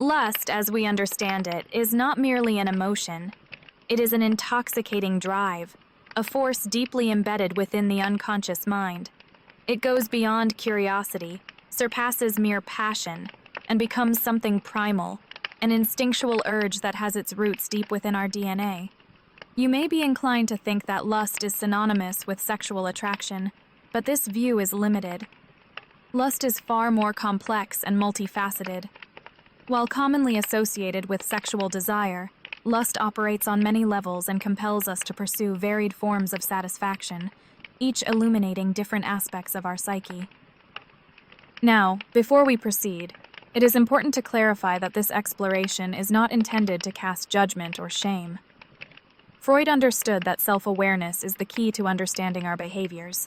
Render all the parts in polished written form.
Lust, as we understand it, is not merely an emotion. It is an intoxicating drive, a force deeply embedded within the unconscious mind. It goes beyond curiosity, surpasses mere passion, and becomes something primal, an instinctual urge that has its roots deep within our DNA. You may be inclined to think that lust is synonymous with sexual attraction, but this view is limited. Lust is far more complex and multifaceted. While commonly associated with sexual desire, lust operates on many levels and compels us to pursue varied forms of satisfaction, each illuminating different aspects of our psyche. Now, before we proceed, it is important to clarify that this exploration is not intended to cast judgment or shame. Freud understood that self-awareness is the key to understanding our behaviors.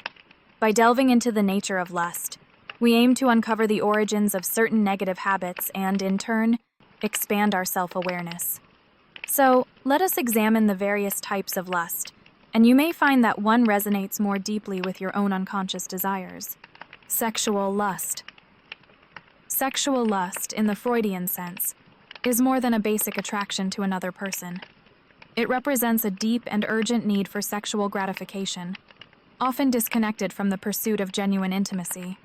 By delving into the nature of lust, we aim to uncover the origins of certain negative habits and, in turn, expand our self-awareness. So, let us examine the various types of lust, and you may find that one resonates more deeply with your own unconscious desires. Sexual lust. Sexual lust, in the Freudian sense, is more than a basic attraction to another person. It represents a deep and urgent need for sexual gratification, often disconnected from the pursuit of genuine intimacy.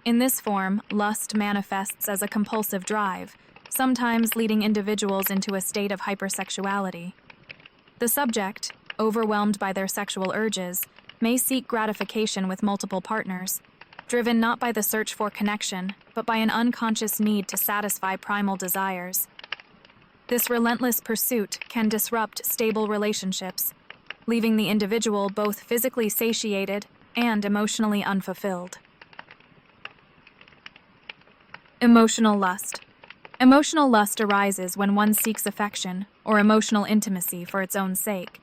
In this form, lust manifests as a compulsive drive, sometimes leading individuals into a state of hypersexuality. The subject, overwhelmed by their sexual urges, may seek gratification with multiple partners, driven not by the search for connection, but by an unconscious need to satisfy primal desires. This relentless pursuit can disrupt stable relationships, leaving the individual both physically satiated and emotionally unfulfilled. Emotional lust. Emotional lust arises when one seeks affection or emotional intimacy for its own sake,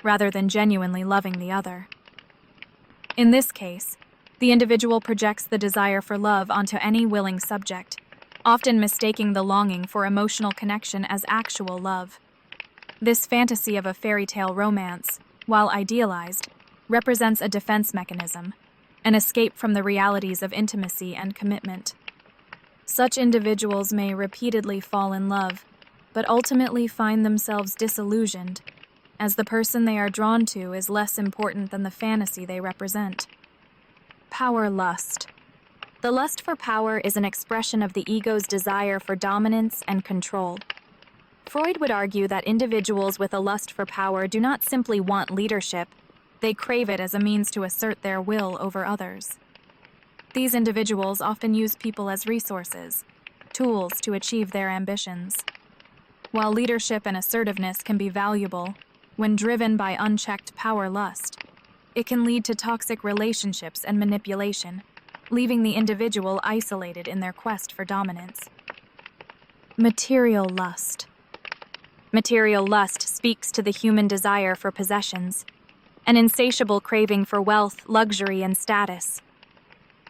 rather than genuinely loving the other. In this case, the individual projects the desire for love onto any willing subject, often mistaking the longing for emotional connection as actual love. This fantasy of a fairy tale romance, while idealized, represents a defense mechanism, an escape from the realities of intimacy and commitment. Such individuals may repeatedly fall in love, but ultimately find themselves disillusioned, as the person they are drawn to is less important than the fantasy they represent. Power lust. The lust for power is an expression of the ego's desire for dominance and control. Freud would argue that individuals with a lust for power do not simply want leadership, they crave it as a means to assert their will over others. These individuals often use people as resources, tools to achieve their ambitions. While leadership and assertiveness can be valuable, when driven by unchecked power lust, it can lead to toxic relationships and manipulation, leaving the individual isolated in their quest for dominance. Material lust. Material lust speaks to the human desire for possessions, an insatiable craving for wealth, luxury, and status.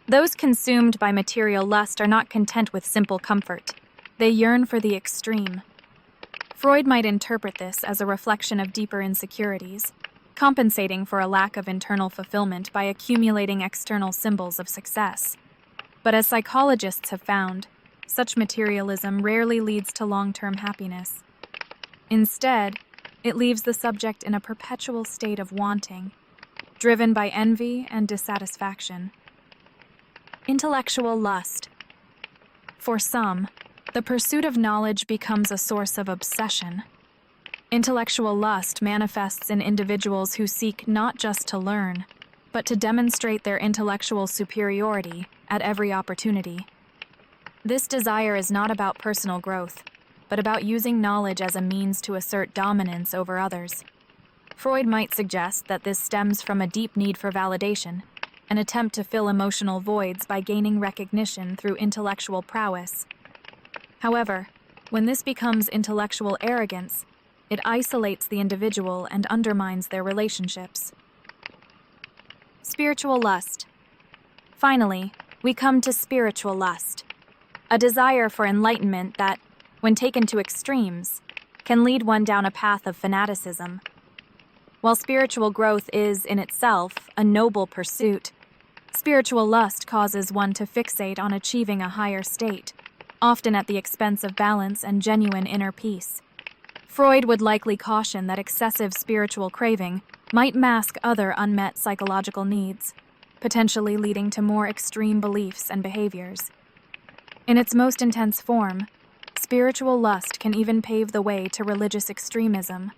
Those consumed by material lust are not content with simple comfort. They yearn for the extreme. Freud might interpret this as a reflection of deeper insecurities, compensating for a lack of internal fulfillment by accumulating external symbols of success. But as psychologists have found, such materialism rarely leads to long-term happiness. Instead, it leaves the subject in a perpetual state of wanting, driven by envy and dissatisfaction. Intellectual lust. For some, the pursuit of knowledge becomes a source of obsession. Intellectual lust manifests in individuals who seek not just to learn, but to demonstrate their intellectual superiority at every opportunity. This desire is not about personal growth, but about using knowledge as a means to assert dominance over others. Freud might suggest that this stems from a deep need for validation, an attempt to fill emotional voids by gaining recognition through intellectual prowess. However, when this becomes intellectual arrogance, it isolates the individual and undermines their relationships. Spiritual lust. Finally, we come to spiritual lust, a desire for enlightenment that, when taken to extremes, can lead one down a path of fanaticism. While spiritual growth is, in itself, a noble pursuit, spiritual lust causes one to fixate on achieving a higher state, often at the expense of balance and genuine inner peace. Freud would likely caution that excessive spiritual craving might mask other unmet psychological needs, potentially leading to more extreme beliefs and behaviors. In its most intense form, spiritual lust can even pave the way to religious extremism,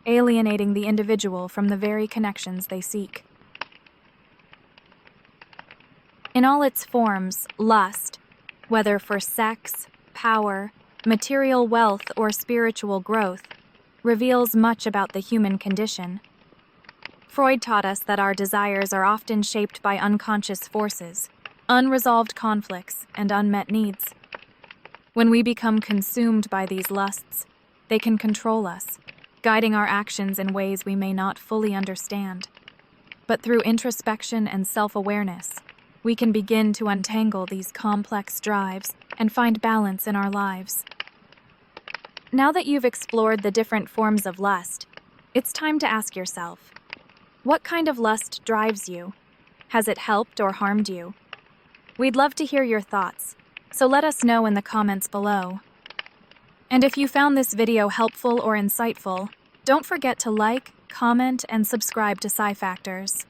alienating the individual from the very connections they seek. In all its forms, lust, whether for sex, power, material wealth, or spiritual growth, reveals much about the human condition. Freud taught us that our desires are often shaped by unconscious forces, unresolved conflicts, and unmet needs. When we become consumed by these lusts, they can control us, guiding our actions in ways we may not fully understand. But through introspection and self-awareness, we can begin to untangle these complex drives and find balance in our lives. Now that you've explored the different forms of lust, it's time to ask yourself, what kind of lust drives you? Has it helped or harmed you? We'd love to hear your thoughts, so let us know in the comments below. And if you found this video helpful or insightful, don't forget to like, comment, and subscribe to Sci Factors.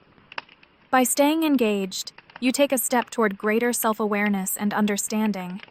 By staying engaged, you take a step toward greater self-awareness and understanding.